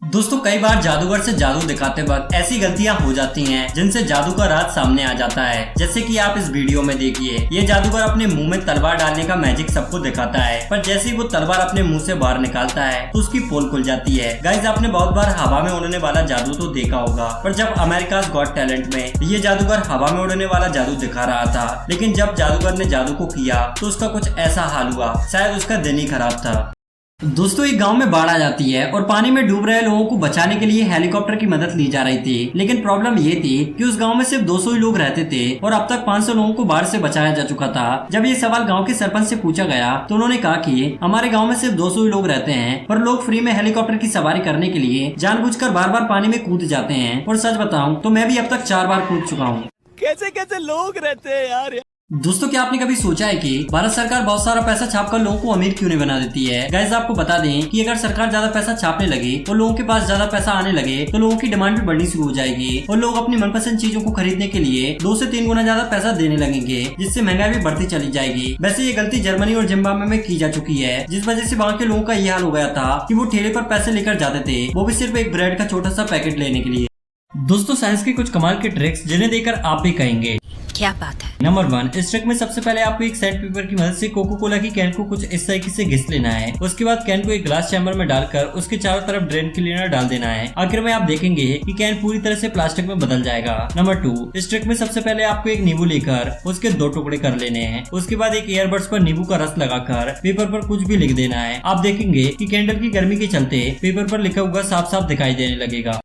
दोस्तों कई बार जादूगर से जादू दिखाते वक्त ऐसी गलतियां हो जाती हैं जिनसे जादू का राज सामने आ जाता है। जैसे कि आप इस वीडियो में देखिए, ये जादूगर अपने मुंह में तलवार डालने का मैजिक सबको दिखाता है, पर जैसे ही वो तलवार अपने मुंह से बाहर निकालता है तो उसकी पोल खुल जाती है। गाइस, आपने बहुत बार हवा में उड़ने वाला जादू तो देखा होगा, पर जब अमेरिकाज़ गॉट टैलेंट में ये जादूगर हवा में उड़ने वाला जादू दिखा रहा था, लेकिन जब जादूगर ने जादू को किया तो उसका कुछ ऐसा हाल हुआ, शायद उसका दिन ही खराब था। दोस्तों एक गांव में बाढ़ आ जाती है और पानी में डूब रहे लोगों को बचाने के लिए हेलीकॉप्टर की मदद ली जा रही थी, लेकिन प्रॉब्लम ये थी कि उस गांव में सिर्फ 200 ही लोग रहते थे और अब तक 500 लोगों को बाढ़ से बचाया जा चुका था। जब ये सवाल गांव के सरपंच से पूछा गया तो उन्होंने कहा कि हमारे गांव में सिर्फ 200 ही लोग रहते हैं, पर लोग फ्री में हेलीकॉप्टर की सवारी करने के लिए जानबूझकर बार बार पानी में कूद जाते हैं। और सच बताऊं तो मैं भी अब तक 4 बार कूद चुका हूँ। कैसे कैसे लोग रहते हैं यार। दोस्तों क्या आपने कभी सोचा है कि भारत सरकार बहुत सारा पैसा छापकर लोगों को अमीर क्यों नहीं बना देती है। गाइस, आपको बता दें कि अगर सरकार ज्यादा पैसा छापने लगे तो लोगों के पास ज्यादा पैसा आने लगे तो लोगों की डिमांड भी बढ़नी शुरू हो जाएगी और लोग अपनी मनपसंद चीजों को खरीदने के लिए 2 से 3 गुना ज्यादा पैसा देने लगेंगे, जिससे महंगाई भी बढ़ती चली जाएगी। वैसे ये गलती जर्मनी और जिम्बाब्वे में की जा चुकी है, जिस वजह से वहाँ के लोगों का ये हाल हो गया था कि वो ठेले पर पैसे लेकर जाते थे, वो भी सिर्फ एक ब्रेड का छोटा सा पैकेट लेने के लिए। दोस्तों साइंस के कुछ कमाल के ट्रिक्स जिन्हें देखकर आप भी कहेंगे क्या बात है। नंबर 1, इस ट्रिक में सबसे पहले आपको एक सैंड पेपर की मदद से कोको कोला की कैन को कुछ इस तरीके से घिस लेना है। उसके बाद कैन को एक ग्लास चैम्बर में डालकर उसके चारों तरफ ड्रेन क्लीनर डाल देना है। आखिर में आप देखेंगे कि कैन पूरी तरह से प्लास्टिक में बदल जाएगा। नंबर 2, इस ट्रिक में सबसे पहले आपको एक नींबू लेकर उसके 2 टुकड़े कर लेने हैं। उसके बाद एक ईयरबड्स पर नींबू का रस लगाकर पेपर पर कुछ भी लिख देना है। आप देखेंगे कि कैंडल की गर्मी के चलते पेपर पर लिखा हुआ साफ साफ दिखाई देने लगेगा।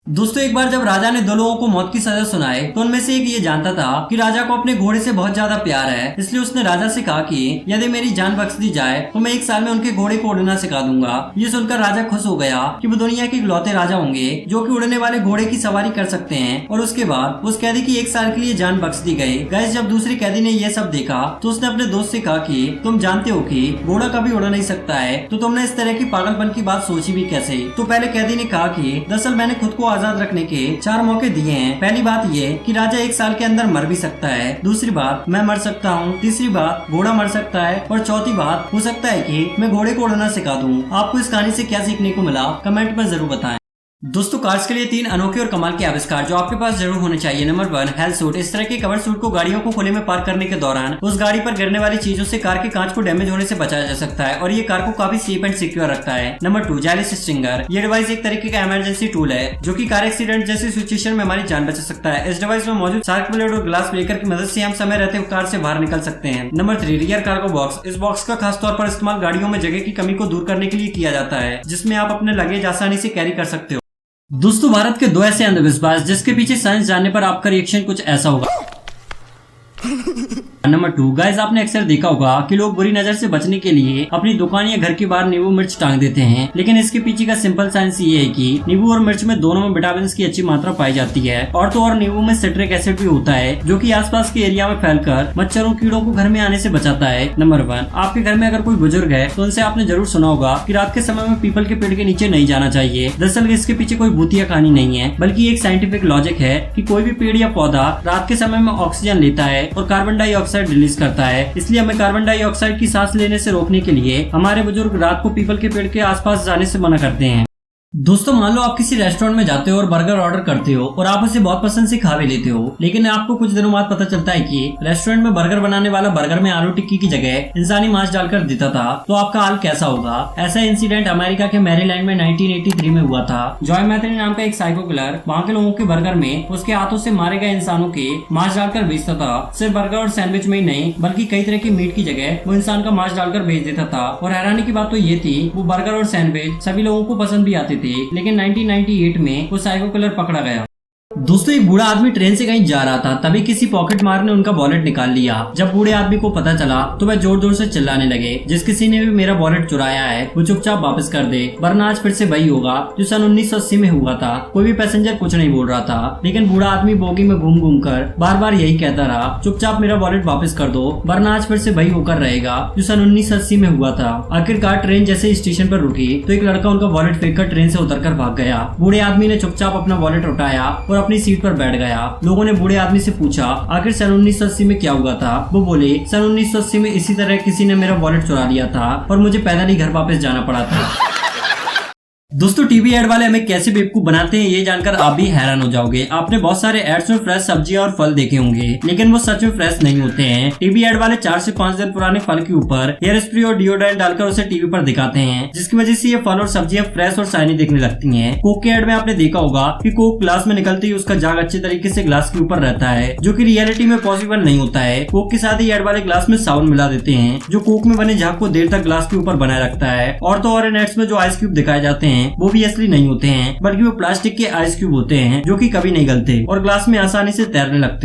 दोस्तों एक बार जब राजा ने 2 लोगों को मौत की सजा सुनाई तो उनमें से एक ये जानता था कि राजा को अपने घोड़े से बहुत ज्यादा प्यार है, इसलिए उसने राजा से कहा कि यदि मेरी जान बख्श दी जाए तो मैं 1 साल में उनके घोड़े को उड़ना सिखा दूंगा। ये सुनकर राजा खुश हो गया कि वो दुनिया के इकलौते राजा होंगे जो कि उड़ने वाले घोड़े की सवारी कर सकते हैं। और उसके बाद उस कैदी की 1 साल के लिए जान बख्श दी गई। गाइस, जब दूसरे कैदी ने ये सब देखा तो उसने अपने दोस्त से कहा कि तुम जानते हो कि घोड़ा कभी उड़ नहीं सकता है, तो तुमने इस तरह की पागलपन की बात सोची भी कैसे। तो पहले कैदी ने कहा कि दरअसल मैंने खुद को आजाद रखने के 4 मौके दिए हैं। पहली बात ये कि राजा 1 साल के अंदर मर भी सकता है, दूसरी बात मैं मर सकता हूँ, तीसरी बात घोड़ा मर सकता है, और चौथी बात हो सकता है कि मैं घोड़े को उड़ना सिखा दूँ। आपको इस कहानी से क्या सीखने को मिला कमेंट में जरूर बताएं। दोस्तों कार्स के लिए 3 अनोखे और कमाल के आविष्कार जो आपके पास जरूर होने चाहिए। Number 1, health suit. इस तरह के कवर सूट को गाड़ियों को खुले में पार्क करने के दौरान उस गाड़ी पर गिरने वाली चीजों से कार के कांच को डैमेज होने से बचाया जा सकता है और ये कार को काफी सेफ एंड सिक्योर रखता है। नंबर 2, जायलेस स्ट्रिंगर। ये डिवाइस एक तरीके का इमरजेंसी टूल है जो कि कार एक्सीडेंट जैसी सिचुएशन में हमारी जान बचा सकता है। इस डिवाइस में मौजूद शार्क ब्लेड और ग्लास ब्रेकर की मदद से हम समय रहते हुए कार से बाहर निकल सकते हैं। Number 3, rear cargo box. इस बॉक्स का खास तौर पर इस्तेमाल गाड़ियों में जगह की कमी को दूर करने के लिए किया जाता है, जिसमें आप अपने लगेज आसानी से कैरी कर सकते हो। दोस्तों भारत के 2 ऐसे अंधविश्वास जिसके पीछे साइंस जानने पर आपका रिएक्शन कुछ ऐसा होगा। नंबर 2, गाइस आपने अक्सर देखा होगा कि लोग बुरी नजर से बचने के लिए अपनी दुकान या घर के बाहर नींबू मिर्च टांग देते हैं, लेकिन इसके पीछे का सिंपल साइंस ये है कि नींबू और मिर्च में दोनों में विटामिन की अच्छी मात्रा पाई जाती है और तो और नींबू में सिट्रिक एसिड भी होता है जो कि आसपास के एरिया में फैलकर मच्छरों कीड़ों को घर में आने से बचाता है। नंबर 1, आपके घर में अगर कोई बुजुर्ग है तो उनसे आपने जरूर सुना होगा कि रात के समय में पीपल के पेड़ के नीचे नहीं जाना चाहिए। दरअसल इसके पीछे कोई भूतिया कहानी नहीं है, बल्कि एक साइंटिफिक लॉजिक है कि कोई भी पेड़ या पौधा रात के समय में ऑक्सीजन लेता है और कार्बन डाइऑक्साइड रिलीज करता है, इसलिए हमें कार्बन डाइऑक्साइड की सांस लेने से रोकने के लिए हमारे बुजुर्ग रात को पीपल के पेड़ के आसपास जाने से मना करते हैं। दोस्तों मान लो आप किसी रेस्टोरेंट में जाते हो और बर्गर ऑर्डर करते हो और आप उसे बहुत पसंद से खा भी लेते हो, लेकिन आपको कुछ दिनों बाद पता चलता है कि रेस्टोरेंट में बर्गर बनाने वाला बर्गर में आलू टिक्की की जगह इंसानी मांस डालकर देता था, तो आपका हाल कैसा होगा। ऐसा इंसिडेंट अमेरिका के मैरीलैंड में 1983 में हुआ था। जॉय मैथनी नाम का एक साइको किलर वहाँ के लोगों के बर्गर में उसके हाथों से मारे गए इंसानों के मांस डालकर बेचता था। सिर्फ बर्गर और सैंडविच में ही नहीं बल्कि कई तरह की मीट की जगह वो इंसान का मांस डालकर बेच देता था। और हैरानी की बात तो ये थी वो बर्गर और सैंडविच सभी लोगों को पसंद भी आते थे, लेकिन 1998 में वो साइको किलर पकड़ा गया। दोस्तों एक बूढ़ा आदमी ट्रेन से कहीं जा रहा था, तभी किसी पॉकेट मार ने उनका वॉलेट निकाल लिया। जब बूढ़े आदमी को पता चला तो वह जोर जोर से चिल्लाने लगे, जिस किसी ने भी मेरा वॉलेट चुराया है वो चुपचाप वापस कर दे, वरना आज फिर से वही होगा जो सन 1980 में हुआ था। कोई भी पैसेंजर कुछ नहीं बोल रहा था, लेकिन बूढ़ा आदमी बोगी में घूम घूम कर बार बार यही कहता रहा, चुपचाप मेरा वॉलेट वापस कर दो, वरना आज फिर से वही होकर रहेगा जो सन 1980 में हुआ था। आखिरकार ट्रेन जैसे स्टेशन पर रुकी तो एक लड़का उनका वॉलेट फेंक कर ट्रेन से उतरकर भाग गया। बूढ़े आदमी ने चुपचाप अपना वॉलेट उठाया और अपनी सीट पर बैठ गया। लोगों ने बूढ़े आदमी से पूछा आखिर सन 1980 में क्या हुआ था। वो बोले सन 1980 में इसी तरह किसी ने मेरा वॉलेट चुरा लिया था और मुझे पैदल ही घर वापस जाना पड़ा था। दोस्तों टीवी एड वाले हमें कैसे बेवकूफ बनाते हैं ये जानकर आप भी हैरान हो जाओगे। आपने बहुत सारे एड्स में फ्रेश सब्जियां और फल देखे होंगे, लेकिन वो सच में फ्रेश नहीं होते हैं। टीवी एड वाले 4 से 5 दिन पुराने फल के ऊपर हेयर स्प्रे और डिओड्रेंट डालकर उसे टीवी पर दिखाते हैं, जिसकी वजह से ये फल और सब्जियां फ्रेश और शाइनी दिखने लगती हैं। कोक के एड में आपने देखा होगा कि कोक ग्लास में निकलते ही उसका जाग अच्छे तरीके से ग्लास के ऊपर रहता है, जो कि रियलिटी में पॉसिबल नहीं होता है। कोक के साथ ही एड वाले ग्लास में साबुन मिला देते हैं, जो कोक में बने झाग को देर तक ग्लास के ऊपर बनाए रखता है। और तो और इन एड्स में जो आइस क्यूब दिखाए जाते हैं वो भी असली नहीं होते हैं, बल्कि वो प्लास्टिक के आइस क्यूब होते हैं, जो कि कभी नहीं गलते और ग्लास में आसानी से तैरने लगते हैं।